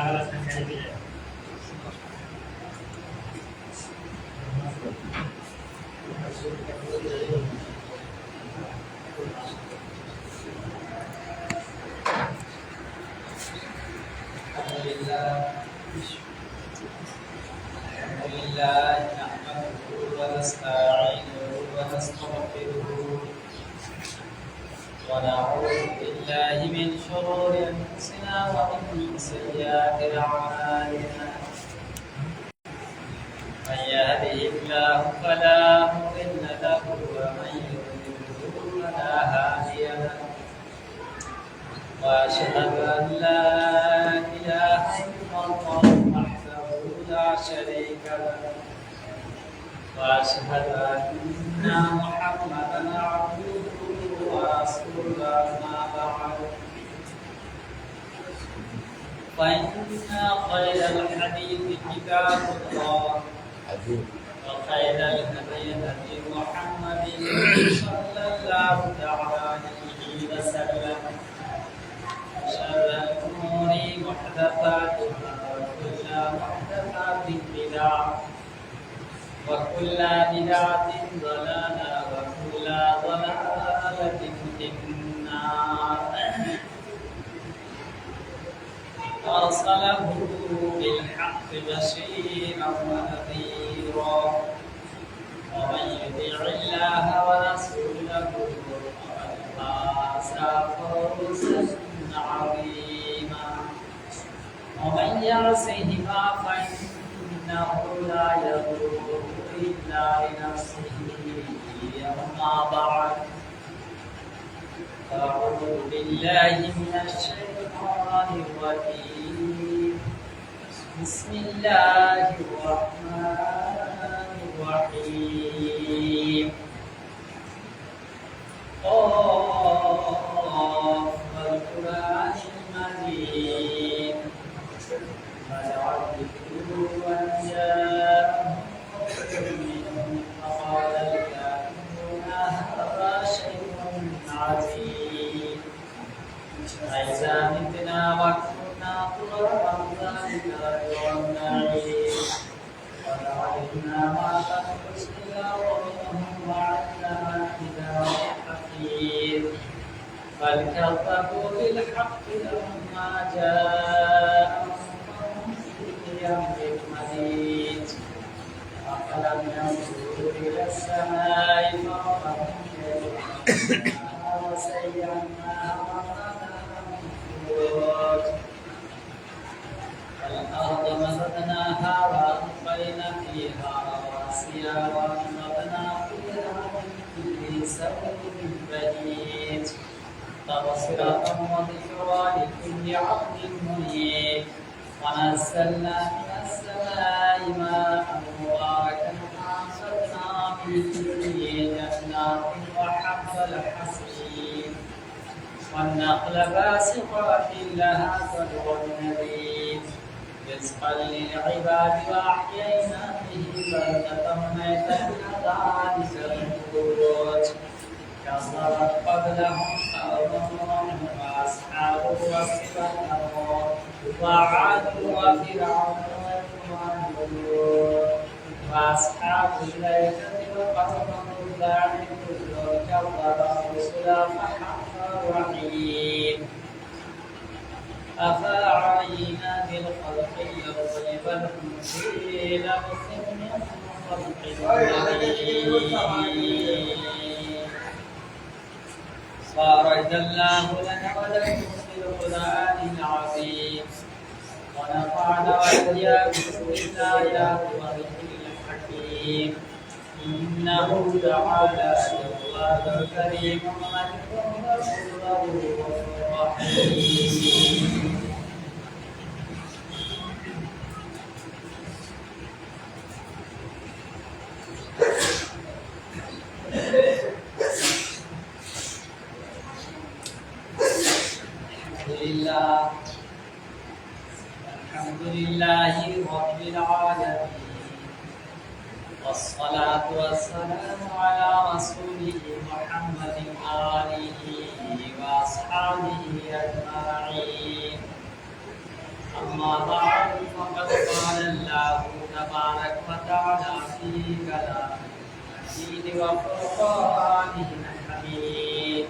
نحمده ونستعينه ونستغفره ونعوذ بالله من شرور أنفسنا ومن سيئات أعمالنا من يهده الله فلا مضل له ومن يضلل فلا هادي له وأشهد أن لا إله إلا الله وحده لا شريك له وأشهد أن محمدا عبده ورسوله أما بعد فإن خير الحديث كتاب الله وخير الهدي هدي محمد صلى الله عليه وسلم شر الأمور محدثاتها وكل محدثات بدعة وكل بدعة ضلالة وكل ضلالة في النار أرسله بالحق بشيرا ونذيرا ومن يطع الله ورسوله فقد فاز فوزا عظيما ومن يعصهما فإنه لا يضر إلا لنفسه أما بعد أعوذ بالله من الشيطان الرجيم بسم الله الرحمن الرحيم والقرآن المجيد بل عجبوا أن جاءهم منهم فقال الكافرون هذا شيء عظيم أإذا متنا وكنا ترابا ذلك رجع بعيد ولعلمنا ما تنقص إلى ربهم وعلمنا الكتاب الحكيم بل كذبوا بالحق لما جاءهم فهم في أمر مديد أفلم ينظروا إلى السماء فوقهم وزيناها ومنعها من فروج والأرض مددناها وألقينا فيها رواسي وأنبتنا فيها من كل زوج بهيج تبصرة وذكرى لكل عبد منيب ونزلنا من السماء ماء مباركا فأنبتنا به جنات وحب الحصيد والنخل باسقات لها طلع نضيد رزقا للعباد وأحيينا به بلدة ميتا كذلك الخروج كذبت قبلهم قوم نوح وأصحاب الرس والأرض وعاد وفرعون والجنود وأصحاب الأيكة وقوم تبع كل كذب الرسل فحق الوعيد أفعينا بالخلق الأول بل هم في لبس من خلق جديد بارك الله لنا ولكم في القرآن العظيم ونفعنا وإياكم بالآيات والذكر الحكيم إنه تعالى جواد كريم ملك غفور رحيم الحمد لله رب العالمين والصلاة والسلام على رسوله محمد آله وأصحابه أجمعين أما بعد فقد قال الله تبارك وتعالى في كلامه المجيد وفرقانه الحميد.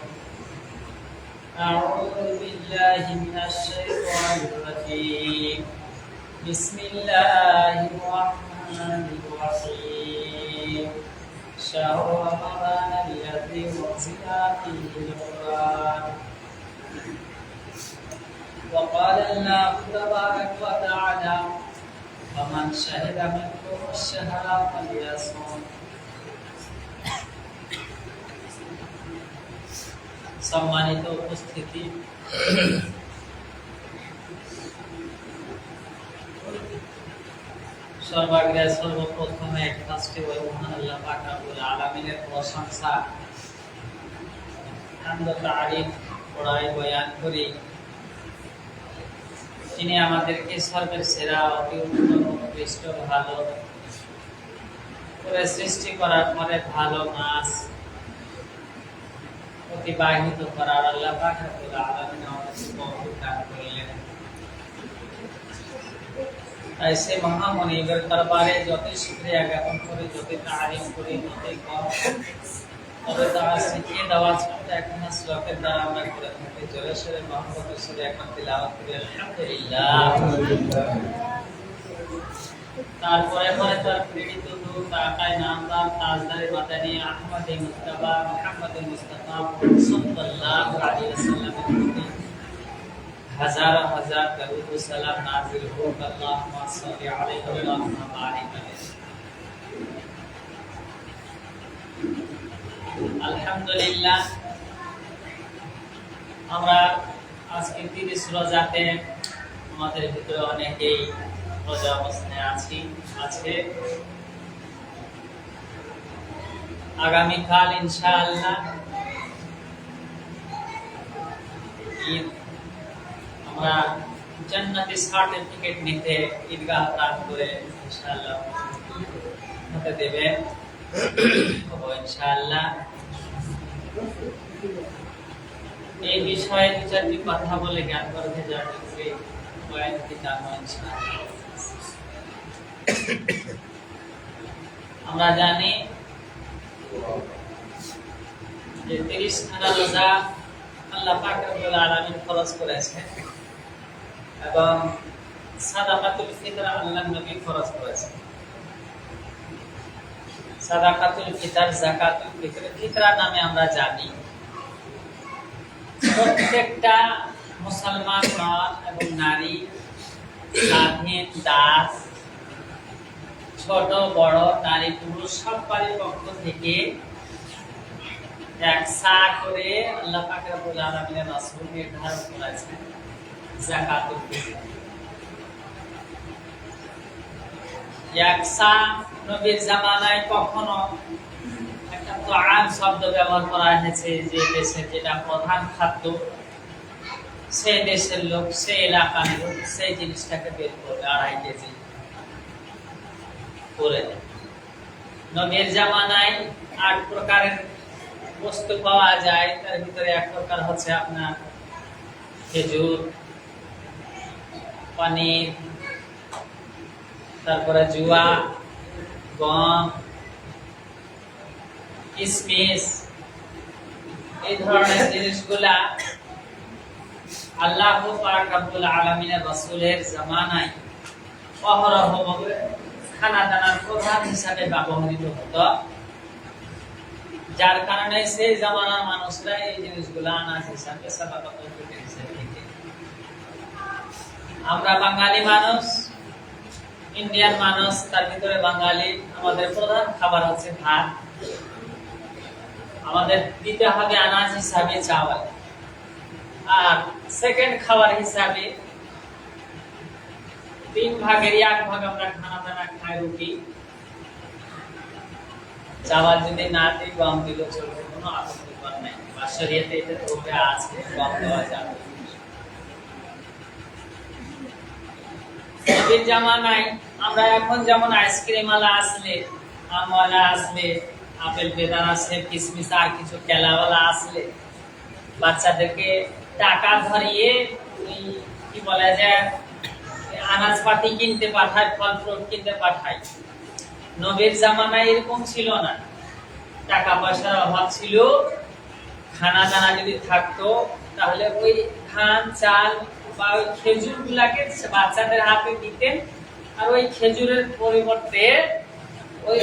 أعوذ بالله من الشيطان الرجيم. بسم الله الرحمن الرحيم. شهر رمضان الذي أنزل فيه القرآن. وقال الله تبارك وتعالى: فمن شهد منكم الشهر فليصم. সম্মানিত উপস্থিতি, সর্বাগ্রে সর্বপ্রথমে ফার্স্টে ওই মহান আল্লাহ পাক রব্বুল আলামিনের প্রশংসা হামদ তারিফ পড়াই বয়ান করি। তিনি আমাদেরকে সর্বের সেরা অতি উত্তম উৎকৃষ্ট ভালো করে সৃষ্টি করার পরে ভালো মাস অতিবাহিত করার আল্লাহ পাক রব্বুল আলামিন আমাদেরকে তৌফিক দান করলেন। তাই সে মহামনিবের দরবারে যতই শুকরিয়া জ্ঞাপন করি, যতই তারিফ করি, ততই কম। তবে তার শিখিয়ে দেওয়া ছোট্ট একখানা শ্লোকের দ্বারা আমরা করে থাকি জোরে সোরে মহব্বত সুরে একবার তিলাওয়াত করি আলহামদুলিল্লাহ। তারপরে পরে তার প্রেরিত দূত তাকায় নামদার তাজদারে মাদানী আহমদ মুস্তাফা মুহাম্মদ মুস্তাফা সাল্লাল্লাহু আলাইহি ওয়াসাল্লামের প্রতি হাজার হাজার দরুদ ও সালাম নাযিল হোক। আল্লাহুম্মা সাল্লি আলাইহি ওয়া বারিক আলাইহি। আলহামদুলিল্লাহ, আমরা আজকে 30 রোজাতে আমাদের ভিতরে অনেকেই রোজা অবস্থায় আছি। আগামীকাল ইনশাআল্লাহ ঈদ। আমরা জান্নাতি সার্টিফিকেট নিতে ঈদগাহ প্রাণ করে ইনশাআল্লাহ হতে দেবে ইনশাআল্লাহ। এই বিষয়ে দু চারটি কথা বলে জ্ঞান করতে যাচ্ছি। আমরা জানি যে 30 খানা রোজা আল্লাহ পাক রব্বুল আলামিন ফরজ করেছেন এবং সাদাকাতুল ফিতর আল্লাহ নবী ফরজ করেছেন। সাদাকাতুল ফিতর, যাকাতুল ফিতর, ফিতরা নামে আমরা জানি। প্রত্যেকটা মুসলমান নর এবং নারী, স্বাধীন, দাস, ছোট বড়, নারী পুরুষ সবারই পক্ষ থেকে এক সা করে আল্লাহ পাক রব্বুল আলামিনের রাসূল নির্ধারণ করেছেন যাকাতুল ফিতর। এক সা নবীর জামানায় কখনো একটা তাআম শব্দ ব্যবহার করা হয়েছে, যে দেশের যেটা প্রধান খাদ্য, সেই দেশের লোক, সেই এলাকার লোক সেই জিনিসটাকে বের করবে 2.5 কেজি করে। নবীর জামানায় 8 প্রকারের বস্তু পাওয়া যায়। তার ভিতরে এক প্রকার হচ্ছে আপনার খেজুর, পনির, তারপরে জুয়া, গম, কিশমিশ, এই ধরনের জিনিসগুলা আল্লাহ পাক রব্বুল আলামিনের রাসূলের জামানায় অহরহভাবে খানা দানার প্রধান হিসাবে ব্যবহৃত হতো, যার কারণে সেই জামানার মানুষরা এই জিনিসগুলা আনাজ হিসাবে সাদাকাতুল ফিতর হিসাবে নিত। আমরা বাঙালি মানুষ, ইন্ডিয়ান মানুষ, তার ভিতরে বাঙালি, আমাদের প্রধান খাবার হচ্ছে ভাত। আমাদের দিতে হবে আনাজ হিসাবে চাওয়াল, আর সেকেন্ড খাবার হিসাবে 3 ভাগের 1 ভাগ আমরা খানা দানা খাই, রুটি। চাওয়াল যদি না দিই, গম দিলে চলবে, কোনো আপত্তিকর নাই। বা শরীয়তে এটা তৌফিক আছে, গম দেওয়া যাবে। নবীর জামানায় আমরা এখন যেমন আইসক্রিম ওয়ালা আসলে, আমওয়ালা আসলে, আপেল বেদানা আসলে, কিশমিশ আর কিছু কেলাওয়ালা আসলে বাচ্চাদেরকে টাকা ধরিয়ে কি বলা যায় আনাজপাতি কিনতে পাঠায়, ফল ফ্রুট কিনতে পাঠায়। নবীর জামানায় এরকম ছিল না, টাকা পয়সার অভাব ছিল। খানা দানা যদি থাকতো তাহলে ওই ধান চাল বা ওই খেজুর গুলাকে বাচ্চাদের হাতে দিতেন, আর ওই খেজুরের পরিবর্তে ওই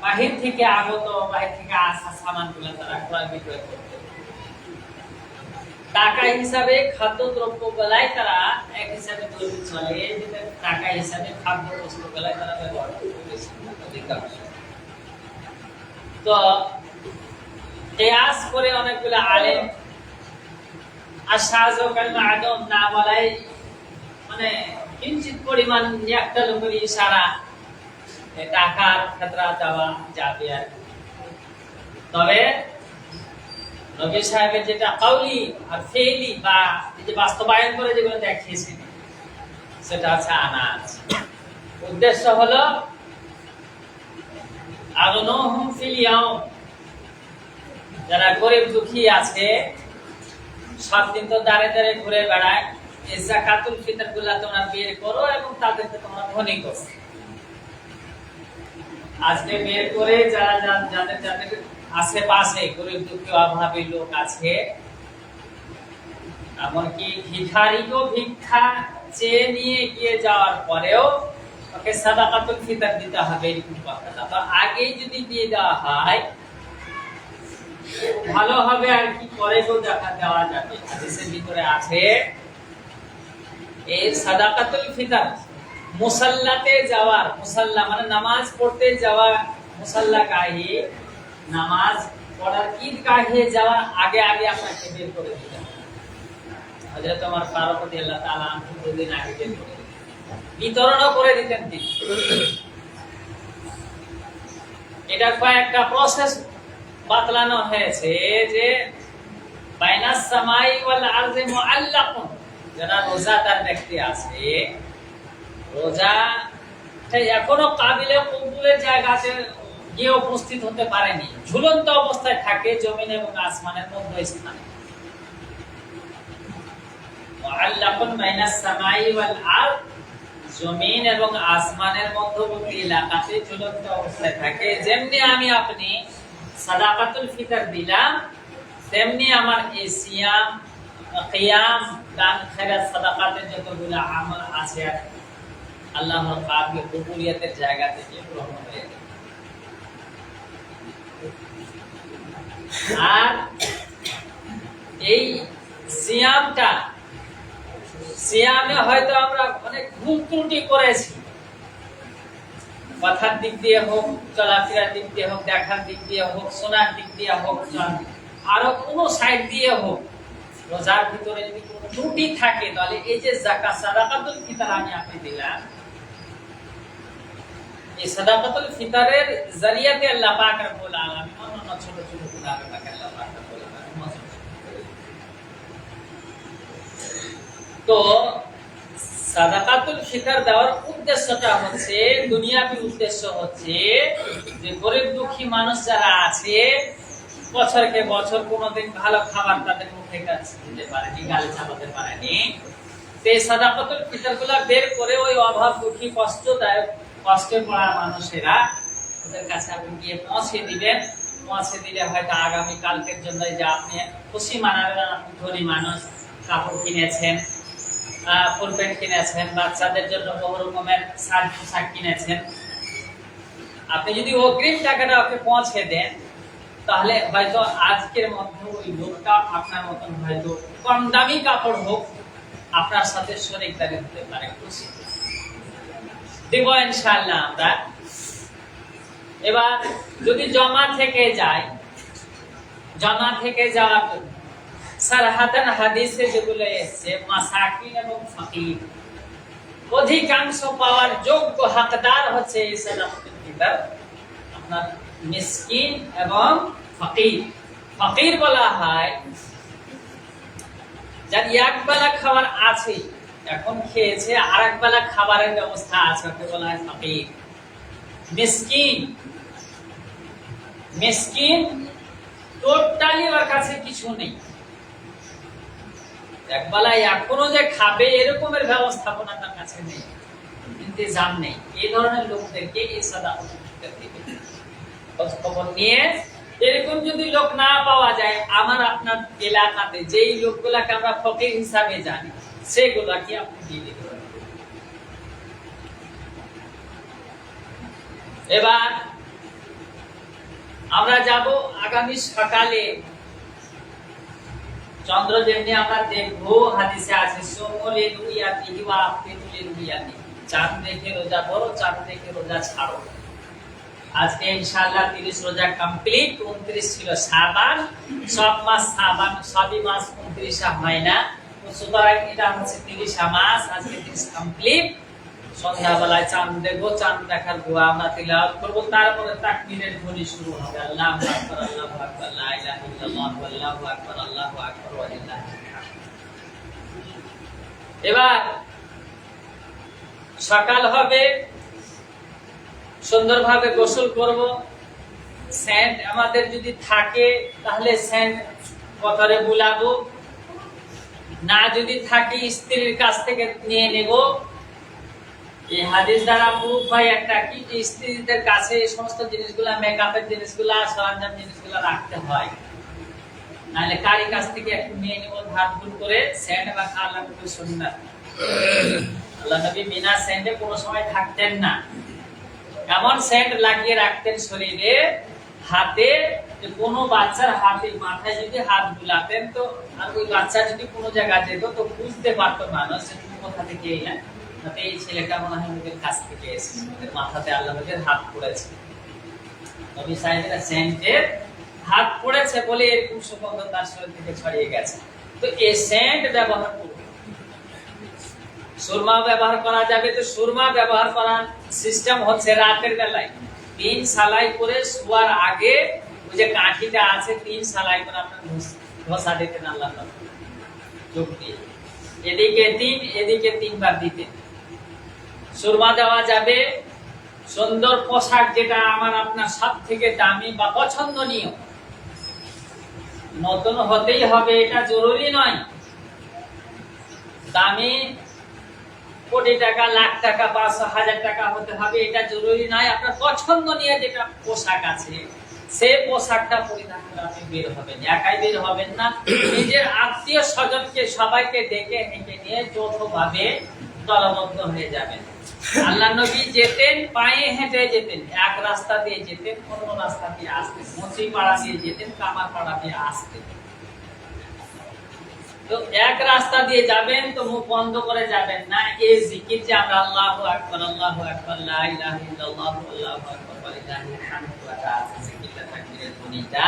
বাহির থেকে আগত, বাহির থেকে আসা সামান গুলা তারা ক্রয় বিক্রয় করত। টাকা হিসাবে খাদ্য দ্রব্য গুলাই তারা এক হিসাবে তৈরি চলে, টাকা হিসাবে খাদ্য বস্তু গুলাই তারা ব্যবহার করতে। তো কিয়াস করে অনেকগুলো আলেম আদম না বলাই, মানে কিঞ্চিত পরিমাণ একটা লোকের ইশারা টাকার ক্ষেত্রে দেওয়া যাবে আর। তবে নবী সাহেবের যেটা কাউলি আর ফেইলি বা যে বাস্তবায়ন করে যেগুলো দেখিয়েছেন সেটা হচ্ছে আনাজ। উদ্দেশ্য হলো আগনহুম ফিল ইয়াউম, যারা গরিব দুঃখী আছে সব দিন তো দাঁড়ে দাঁড়ে ঘুরে বেড়ায়, এই যাকাতুল ফিতর গুলা তোমরা বের করো এবং তাদেরকে তোমরা ধনী করো। আজকে বের করে যারা যাদের যাদের আশেপাশে গরিব দুঃখী অভাবী লোক আছে, এমনকি ভিখারিকেও ভিক্ষা চেয়ে নিয়ে গিয়ে যাওয়ার পরেও ওকে সাদাকাতুল ফিতর দিতে হবে, এরকম কথা না। তো আগেই যদি দিয়ে দেওয়া হয় ভালো হবে আর কি, পরে তো দেখা দেওয়া যাবে। হাদিসের ভিতরে আছে এই সাদাকাতুল ফিতর মুসাল্লাতে যাওয়ার, মুসাল্লা মানে নামাজ পড়তে যাওয়া, মুসাল্লা গাহে নামাজ পড়ার ঈদগাহে যাওয়ার আগে আগে আপনাকে বের করে দিতে হবে। হযরত ওমর ফারুক রাদিয়াল্লাহু তাআলা আনহু দুদিন আগে বের করে বিতরণও করে দিতেন তিনি। এটা কয়েকটা প্রসেস বাতলানো হয়েছে যে বাইনাস সামাই ওয়াল আরদি মুআল্লাকুন, যারা রোজাদার ব্যক্তি আছে, রোজা এখনো কাবিলে কবুলের জায়গাতে গিয়ে উপস্থিত হতে পারেনি, ঝুলন্ত অবস্থায় থাকে জমিন এবং আসমানের মধ্যস্থানে। মুআল্লাকুন বাইনাস সামাই ওয়াল আরদ, জমিন এবং আসমানের মধ্যবর্তী এলাকাতে ঝুলন্ত অবস্থায় থাকে। যেমনি আমি আপনি সাদাকাতুল ফিতর দিলাম, তেমনি আমার এই সিয়াম, কিয়াম, দান, খেরাত, সাদাকাতের যতগুলো আমল আছে আল্লাহর পাকের কবুলিয়তের জায়গা থেকে গ্রহণ হয়ে যাবে। আর এই সিয়ামটা, সিয়ামে হয়তো আমরা অনেক ভুল ত্রুটি করেছি, কথার দিক দিয়ে হোক, চলাফেরার দিক দিয়ে হোক, দেখার দিক দিয়ে হোক, শোনার দিক দিয়ে হোক, আরো কোনো সাইড দিয়ে হোক, রোজার ভিতরে যদি কোনো ত্রুটি থাকে তাহলে এই যে যাকাত সাদাকাতুল ফিতর আমি আপনি দিলাম, এই সাদাকাতুল ফিতরের জারিয়াতে আল্লাহ পাক রব্বুল আলামিন অন্যান্য ছোট ছোট গুনাহকে আল্লাহ পাক রব্বুল আলামিন মাফ করে। তো সাদাকাতুল ফিতর দেওয়ার উদ্দেশ্যটা হচ্ছে, দুনিয়াবী উদ্দেশ্য হচ্ছে যে গরিব দুঃখী মানুষ যারা আছে বছরকে বছর কোনোদিন ভালো খাবার তাদের মুখে কাছে দিতে পারেনি, গালে চাপাতে পারেনি, সেই সাদাকাতুল ফিতর গুলা বের করে ওই অভাব দুঃখী কষ্টদায়ক কষ্টে পড়া মানুষেরা ওদের কাছে আপনি গিয়ে পৌঁছে দিবেন। পৌঁছে দিলে হয়তো আগামী কালকের জন্য যে আপনি খুশি মানাবেন, আপনি ধনী মানুষ, কাপড় কিনেছেন, ফুল প্যান্ট কিনেছেন, বাচ্চাদের জন্য বহু রকমের শাড়ি পোশাক কিনেছেন, আপনি যদি অগ্রিম টাকাটা ওকে পৌঁছে দেন তাহলে হয়তো আজকের মধ্যে ওই লোকটা আপনার মতন হয়তো কম দামি কাপড় হোক আপনার সাথে শরীকদারি হতে পারে, খুশি দেব ইনশাআল্লাহ আমরা। এবার যদি জমা থেকে যায়, জমা থেকে যাওয়ার জন্য সারহাদান হাদিসে যেগুলো এসেছে, মাসাকিন এবং ফকির অধিকাংশ পাওয়ার যোগ্য হকদার হচ্ছে এই সাদাকাতুল ফিতর আপনার মিসকিন এবং ফকির। ফকির বলা হয় যার এক বেলা খাবার আছে, এখন খেয়েছে, আর এক বেলা খাবারের ব্যবস্থা আছে, ওকে বলা হয় ফকির। মিসকিন, মিসকিন টোটালি ওর কাছে কিছু নেই, একবেলায় এখনো যে খাবে এরকমের ব্যবস্থাপনা তার কাছে নেই, ইন্তজাম নেই। এই ধরনের লোকদেরকে এই সাদাকত খবর নিয়ে, এরকম যদি লোক না পাওয়া যায় আমার আপনার এলাকাতে, যেই লোকগুলাকে আমরা ফকির হিসাবে জানি, সেগুলাকে আপনি দিয়ে দিতে পারেন। এবার আমরা যাব আগামী সকালে। চন্দ্র যেমনি আমরা দেখবো, হাদিসে আছে সোমলে রুইয়াতিহি ওয়া আফতিরুলি রুইয়াতি, চাঁদ দেখে রোজা ধরো, চাঁদ দেখে রোজা ছাড়ো। আজকে ইনশাআল্লাহ 30 রোজা কমপ্লিট। 29 ছিল শাবান, সব মাস শাবান, সবই মাস 29 হয় না, সুতরাং এটা হচ্ছে 30 মাস। আজকে 30 কমপ্লিট। সন্ধ্যাবেলায় চাঁদ দেখবো, চাঁদ দেখার দোয়া আমরা তিলাওয়াত করব, তারপরে তাকবীরের ধ্বনি শুরু হবে, আল্লাহু আকবার, আল্লাহু আকবার, লা ইলাহা ইল্লাল্লাহ, আল্লাহু আকবার, আল্লাহু আকবার, ওয়া লিল্লাহিল হামদ। এবার সকাল হবে, সুন্দরভাবে গোসল করব। সেন্ট আমাদের যদি থাকে তাহলে সেন্ট কতরে বুলাবো, না যদি থাকে স্ত্রীর কাছ থেকে নিয়ে নেব। এই হাদিস দ্বারা প্রুফ হয় একটা কি, যে স্ত্রীদের কাছে এই সমস্ত জিনিসগুলা, মেকআপের জিনিসগুলা, সরঞ্জাম জিনিসগুলা রাখতে হয়, নাহলে কারি কাছ থেকে একটু নিয়ে নেব ধার ধুর করে। সেন্ট বা আল্লাহ নবী সুন্নাত, আল্লাহ নবী বিনা সেন্টে কোনো সময় থাকতেন না। এমন সেন্ট লাগিয়ে রাখতেন শরীরে, হাতে, যে কোনো বাচ্চার হাতে, মাথায় যদি হাত বুলাতেন তো, আর ওই বাচ্চা যদি কোনো জায়গা যেত তো বুঝতে পারতো মানুষ যে তুমি কোথা থেকে এলেন, তাতে এই ছেলেটা মনে হয় ওদের কাছ থেকে এসেছে, ওদের মাথাতে আল্লাহ নবীর হাত পড়েছে, নবী সাহেবের সেন্টের হাত পড়েছে বলে এরকম সুগন্ধ তার শরীর থেকে ছড়িয়ে গেছে। তো এই সেন্ট ব্যবহার করুন। সুরমা ব্যবহার করা যাবে, তো সুরমা ব্যবহার করার সিস্টেম হচ্ছে রাতের বেলায় 3 সালাই করে শোয়ার আগে ওই যে কাঠিটা আছে 3 সালাই করে আপনার ঘষা দিতেন আল্লাহ চোখ দিয়ে, এদিকে 3 এদিকে 3 বার দিতেন। সুরমা দেওয়া যাবে। সুন্দর পোশাক, যেটা আমার আপনার সব থেকে দামি বা পছন্দনীয়, নতুন হতেই হবে এটা জরুরি নয়। দামি কোটি টাকা, লাখ টাকা, 500,000 টাকা হতে হবে এটা জরুরি নয়। আপনার পছন্দনীয় যেটা পোশাক আছে সে পোশাকটা পরিধান করে আপনি বের হবেন। একাই বের হবেন না, নিজের আত্মীয় স্বজনকে সবাইকে ডেকে হেঁটে নিয়ে যৌথভাবে দলবদ্ধ হয়ে যাবেন। আল্লাহ নবী যেতেন পায়ে হেঁটে যেতেন, এক রাস্তা দিয়ে যেতেন, অন্য রাস্তা দিয়ে আসতেন, মুচিপাড়া দিয়ে যেতেন, কামারপাড়া দিয়ে আসতেন। তো এক রাস্তা দিয়ে যাবেন তো মুখ বন্ধ করে যাবেন না। এই জিকির যে আমরা আল্লাহু আকবার, আল্লাহু আকবার, লা ইলাহা ইল্লাল্লাহ, আল্লাহু আকবার, ওয়া লিল্লাহিল হামদ, জিকিরটা তাকবীরের ধ্বনিটা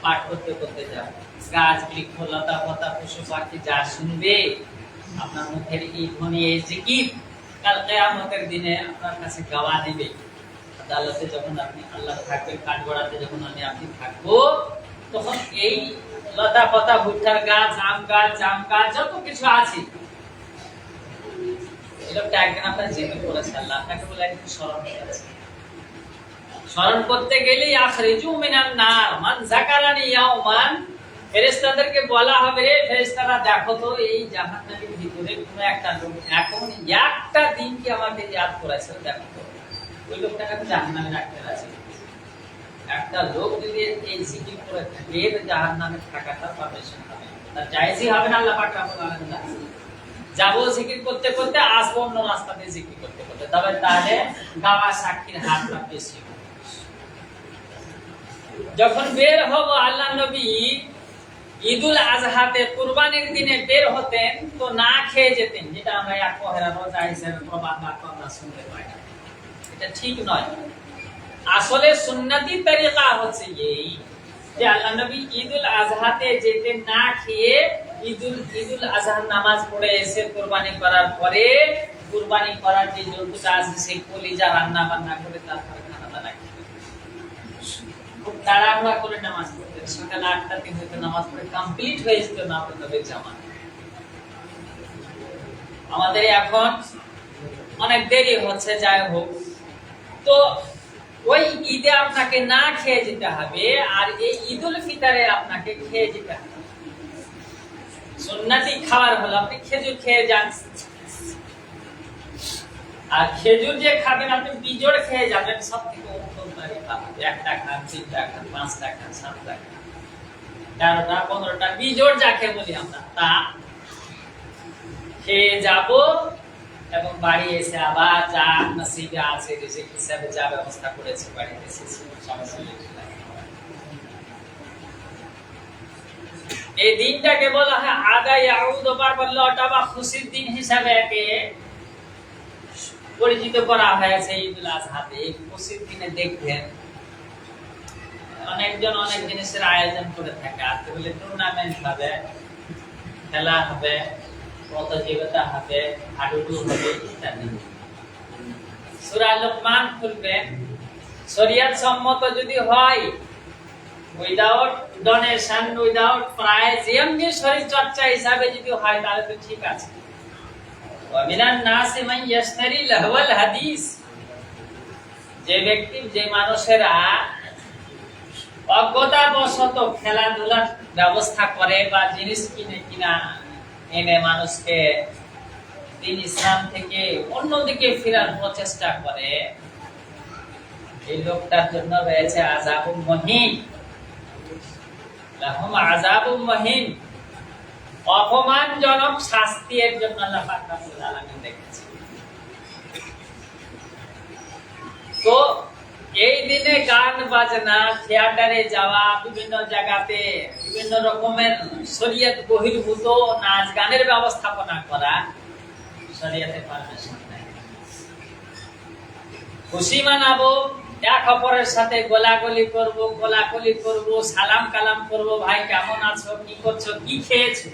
পাঠ করতে করতে যাবেন। গাছ, বৃক্ষ, লতা পাতা, পশু পাখি যা শুনবে আপনার মুখের এই ধ্বনি, এই জিকির কাল কিয়ামতের দিনে আপনার কাছে গাওয়া দিবে। আদালতে যখন আপনি আল্লাহ থাকবেন, কাঠগড়াতে যখন আপনি থাকবো, তখন এই লতা পাতা, ভুট্টার গাছ, আম গাছ, জাম গাছ, যত কিছু আছে, এগুলোটা একদিন আপনার জেনে পড়েছে, আল্লাহ আপনাকে বলে একটু স্মরণ করেছে। স্মরণ করতে গেলেই আখরিজু মিনান নার মান যাকারানি ইয়াওমান, ফেরেশতাদেরকে বলা হবে, রে ফেরেশতারা দেখো তো এই জাহান্নামের ভিতরে কোন একটা লোক এখন একটা দিন কি আমাকে ইয়াদ করেছে, দেখো তো ওই লোকটাকে আমি জাহান্নামে রাখতে রাজি। একটা লোক যদি এই জিকির করে থাকে তো জাহান্নামে থাকাটা পারমিশন হবে না, তার জায়েজই হবে না। আল্লাহ পাক রাব্বুল আলামিন যাবো জিকির করতে করতে, আসবো অন্য রাস্তা দিয়ে জিকির করতে করতে, তবে তাহলে গাওয়া সাক্ষীর হাতটা বেশি। যখন বের হব, আল্লাহ নবী ঈদুল আজহাতে কুরবানির দিনে বের হতেন তো না খেয়ে যেতেন, যেটা আমরা এক পহেলা রোজা হিসেবে প্রবাদ আমরা শুনতে পাই না, এটা ঠিক নয়। আসলে সুন্নতি তরিকা হচ্ছে এই যে আল্লাহ নবী ঈদুল আজহাতে যেতেন না খেয়ে, ঈদুল আজহার নামাজ পড়ে এসে কুরবানি করার পরে, কুরবানি করার যে জন্তুটা আছে সেই কলিজা রান্না বান্না করে তারপরে খানাটা রাখতেন। খুব তাড়াহুড়া করে নামাজ পড়তেন, সকাল 8টাতে হয়তো নামাজ পড়ে কমপ্লিট হয়ে যেত না আপনাদের জামাত। আমাদের এখন অনেক দেরি হচ্ছে, যাই হোক, তো ওই ঈদে আপনাকে না খেয়ে যেতে হবে, আর এই ঈদুল ফিতরে আপনাকে খেয়ে যেতে হবে। সুন্নতি খাবার হলো আপনি খেজুর খেয়ে যান, আর খেজুর যে খাবেন আপনি বিজোড় খেয়ে যাবেন, সব থেকে উত্তমকারী খাবার। 1 টাকা 3 টাকা 5 টাকা 7 টাকা 13টা 15টা বিজোড় যাকে বলি আমরা, তা খেয়ে যাব এবং বাড়ি এসে আবার যা নসিবে আছে রিজিক হিসাবে যা ব্যবস্থা করেছে বাড়িতে এসেছি সমস্যা নেই। এই দিনটাকে বলা হয় আদা ইয়াউদ বারবার লটা বা খুশির দিন হিসাবে একে পরিচিত করা হয়েছে ঈদুল আজহাতে। এই খুশির দিনে দেখবেন অনেকজন অনেক জিনিসের আয়োজন করে থাকে। আজকে বলে টুর্নামেন্ট হবে, খেলা হবে, প্রতিযোগিতা হবে, হাডুডু হবে ইত্যাদি। সূরা লুকমান খুলবেন, শরীয়ত সম্মত যদি হয়, উইদাউট ডোনেশন, উইদাউট প্রাইজ, এমনি শরীর চর্চা হিসাবে যদি হয় তাহলে তো ঠিক আছে। ওয়ামিনান নাসি মান ইয়াশতারি লাহওয়াল হাদিস, যে ব্যক্তি যে মানুষেরা অজ্ঞতাবশত খেলাধুলার ব্যবস্থা করে বা জিনিস কিনা এনে মানুষকে দিন ইসলাম থেকে অন্যদিকে ফেরার প্রচেষ্টা করে, এই লোকটার জন্য রয়েছে আযাবুম মুহিন, লাহুম আযাবুম মুহিন, অপমানজনক শাস্তি এর জন্য আল্লাহ পাক রব্বুল আলামিন রেখেছে। তো এই দিনে গান বাজনা, থিয়েটারে যাওয়া, বিভিন্ন জায়গাতে বিভিন্ন রকমের শরীয়ত বহির্ভূত নাচ গানের ব্যবস্থাপনা করা শরীয়তে পারমিশন নাই। খুশি মানাবো, এক অপরের সাথে গোলাগুলি করব, কোলাকুলি করব, সালাম কালাম করব, ভাই কেমন আছো, কি করছো, কি খেয়েছো।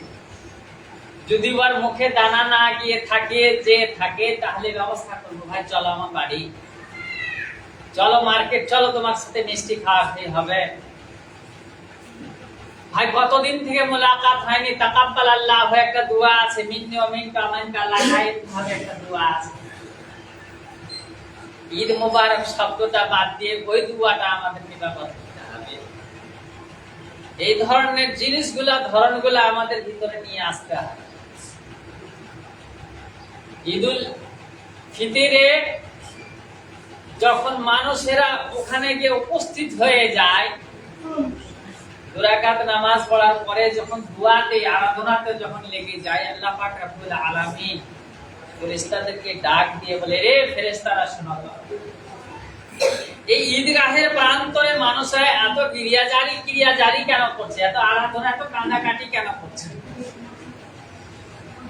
যদি ওর মুখে দানা না গিয়ে থাকে, যে থাকে, তাহলে ব্যবস্থা করবো, ভাই চলো আমার বাড়ি, চলো মার্কেট, চলো তোমার সাথে মিষ্টি খাওয়া হবে। ভাই কতদিন থেকে মোলাকাত হয়নি, তাকাব্বাল আল্লাহ একটা দোয়া আছে, মিন্নি ওয়া মিনকা মানকা আল্লাহ খাইর ভাবে একটা দোয়া আছে। ঈদ মোবারক শব্দটা বাদ দিয়ে ওই দোয়াটা আমাদেরকে ব্যবহার করতে হবে। এই ধরনের জিনিসগুলা, ধরনগুলা আমাদের ভিতরে নিয়ে আসতে হবে। ঈদুল ফিতরে যখন মানুষেরা ওখানে গিয়ে উপস্থিত হয়ে যায়, 2 রাকাত নামাজ পড়ার পরে যখন দুয়াতে, আরাধনাতে যখন লেগে যায়, আল্লাহ পাক রব্বুল আলামিন ফেরেশতাদেরকে ডাক দিয়ে বলে, রে ফেরেশতারা শোনো, এই ঈদগাহের প্রান্তরে মানুষরা এত ক্রিয়াজারি কেন করছে, এত আরাধনা, এত কান্নাকাটি কেন করছে?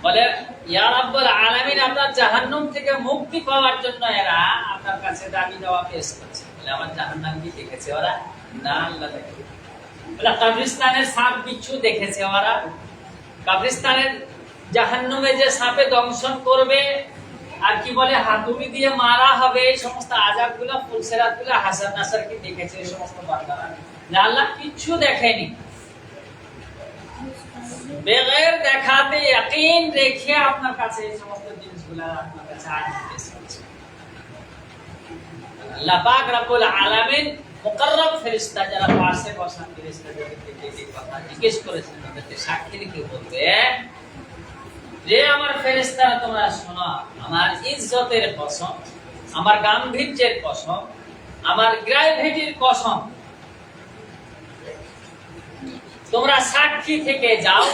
বলে, ইয়া রাব্বুল আলামিন, আপনার জাহান্নাম থেকে মুক্তি পাওয়ার জন্য এরা আপনার কাছে দাবি দেওয়া পেশ করছে। বলে, আমার জাহান্নাম কি দেখেছে ওরা? না, আল্লাহ দেখেছে। বলে, কবরস্থানের সাপ বিচ্ছু দেখেছে ওরা? কবরস্থানের জাহান্নামে যে সাপে দংশন করবে আর কি বলে হাতুড়ি দিয়ে মারা হবে, এই সমস্ত আযাবগুলো, ফুলসেরাতগুলো, হাসান নাসার কি দেখেছে? এই সমস্ত বান্দারা না, আল্লাহ কিচ্ছু দেখেনি। বেগের দেখাতে ইয়াকিন রেখে আপনার কাছে এই সমস্ত জিনিসগুলো আপনার কাছে পেশ করছে। আল্লাহ পাক রব্বুল আলামিন মুকাররব ফেরেশতা যারা পাশে বসা ফেরেশতাদেরকে যে কথা জিজ্ঞেস করেছেন, তাদেরকে সাক্ষী রেখে বলবে যে, আমার ফেরেশতারা তোমরা শোনো, আমার ইজ্জতের কসম, আমার গাম্ভীর্যের কসম, আমার গ্র্যাভিটির কসম, তোমরা সাক্ষী থেকে যাও,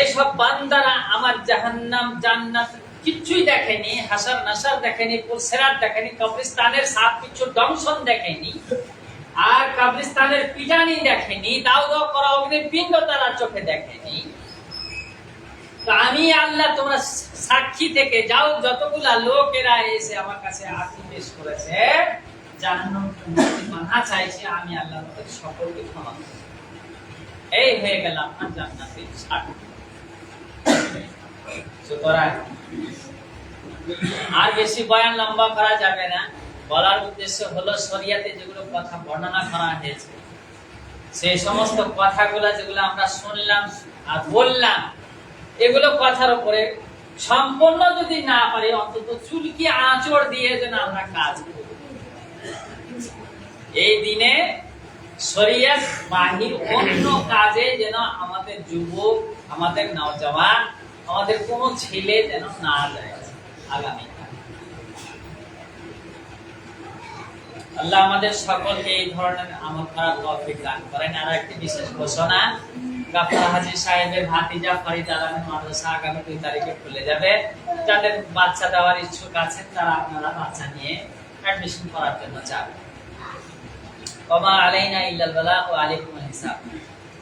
এসব বান্দারা আমার জাহান্নাম জান্নাত কিচ্ছুই দেখেনি, হাসার নাসার দেখেনি, পুলসেরাত দেখেনি, কবরস্থানের সাপ কিছু দংশন দেখেনি, আর কবরস্থানের পিটানি দেখেনি, দাও দাও করা অগ্নিপিণ্ড তারা চোখে দেখেনি। তো আমি আল্লাহ, তোমরা সাক্ষী থেকে যাও, যতগুলা লোকেরা এসে আমার কাছে আরতি পেশ করেছে, জাহান্নাম থেকে মানা চাইছে, আমি আল্লাহ তাদের সকলকে ক্ষমা করি। এই হয়ে গেল আপনার জান্নাতের সাক্ষী। সুতরাং আর বেশি বয়ান লম্বা করা যাবে না। বলার উদ্দেশ্য হলো, শরিয়াতে যেগুলো কথা বর্ণনা করা হয়েছে, সেই সমস্ত কথাগুলো যেগুলো আমরা শুনলাম আর বললাম, এগুলো কথার উপরে সম্পূর্ণ যদি না পারি, অন্তত চুলকি আঁচড় দিয়ে যেন আমরা কাজ করি। এই দিনে শরীয়ত বাহির অন্য কাজে যেন আমাদের যুবক, আমাদের নওজওয়ান, আমাদের কোনো ছেলে যেন না যায় আগামী। আল্লাহ আমাদের সকলকে এই ধরনের আমল করার তৌফিক দান করেন। আর একটি বিশেষ ঘোষণা, গাফফার হাজী সাহেবের ভাতিজা ফরিদ আলমের মাদ্রাসা আগামী 2 তারিখে খুলে যাবে। যাদের বাচ্চা দেওয়ার ইচ্ছুক আছেন তারা আপনারা বাচ্চা নিয়ে অ্যাডমিশন করার জন্য চান। ওমা আলাইনা ইল্লাল বালাগ ওয়া আলাইকুমুল হিসাব।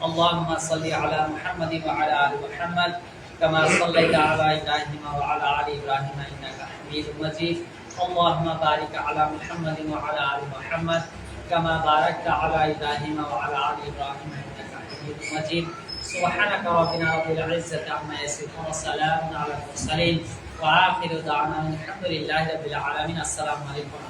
আল্লাহুম্মা সাল্লি আলা মুহাম্মাদিন ওয়া আলা আলি মুহাম্মাদ কামা সাল্লাইতা আলা ইব্রাহিম ওয়া আলা আলি ইব্রাহিম ইন্নাকা হামিদুম মাজিদ। اللهم بارك على محمد وعلى ال محمد كما باركت على ابراهيم وعلى ال ابراهيم انك حميد مجيد. سبحانك ربنا رب العزه عما يصفون وسلام على المرسلين واخر دعوانا الحمد لله رب العالمين. السلام عليكم.